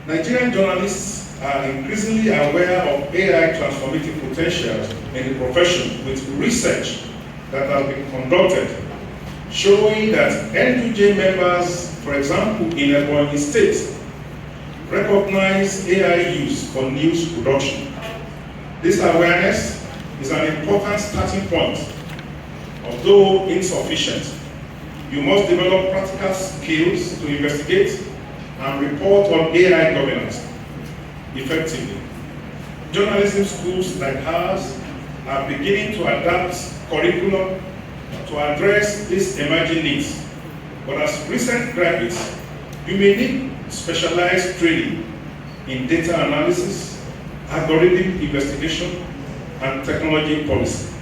Nigerian journalists are increasingly aware of AI transformative potentials in the profession with research that has been conducted showing that NUJ members, for example, in Ebonyi State, recognize AI use for news production. This awareness is an important starting point. Although insufficient, you must develop practical skills to investigate and report on AI governance effectively. Journalism schools like ours are beginning to adapt curriculum to address these emerging needs. But as recent graduates, you may need specialized training in data analysis, algorithm investigation, and technology policy.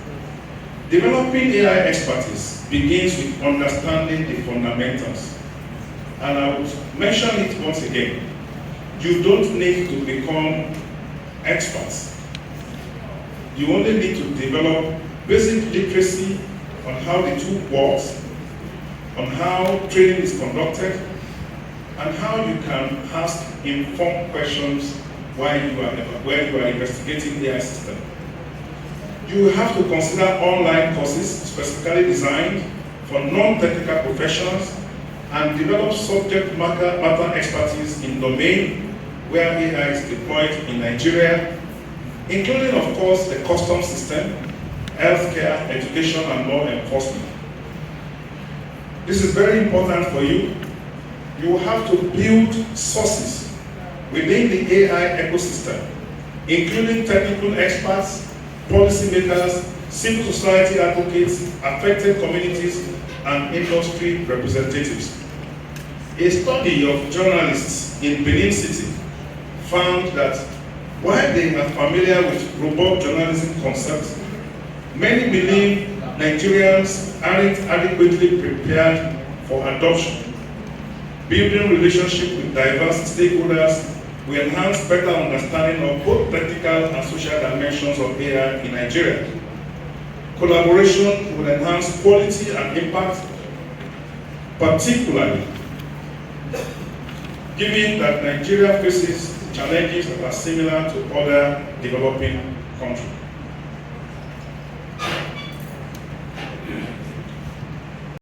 Developing AI expertise begins with understanding the fundamentals. And I would mention it once again. You don't need to become experts. You only need to develop basic literacy on how the tool works, on how training is conducted, and how you can ask informed questions while you are investigating the AI system. You will have to consider online courses specifically designed for non-technical professionals and develop subject matter expertise in domain where AI is deployed in Nigeria, including, of course, the customs system, healthcare, education, and law enforcement. This is very important for you. You will have to build sources within the AI ecosystem, including technical experts, policymakers, civil society advocates, affected communities, and industry representatives. A study of journalists in Benin City found that while they are familiar with robust journalism concepts, many believe Nigerians aren't adequately prepared for adoption. Building relationships with diverse stakeholders will enhance better understanding of both technical and social dimensions of AI in Nigeria. Collaboration will enhance quality and impact, particularly given that Nigeria faces challenges that are similar to other developing countries.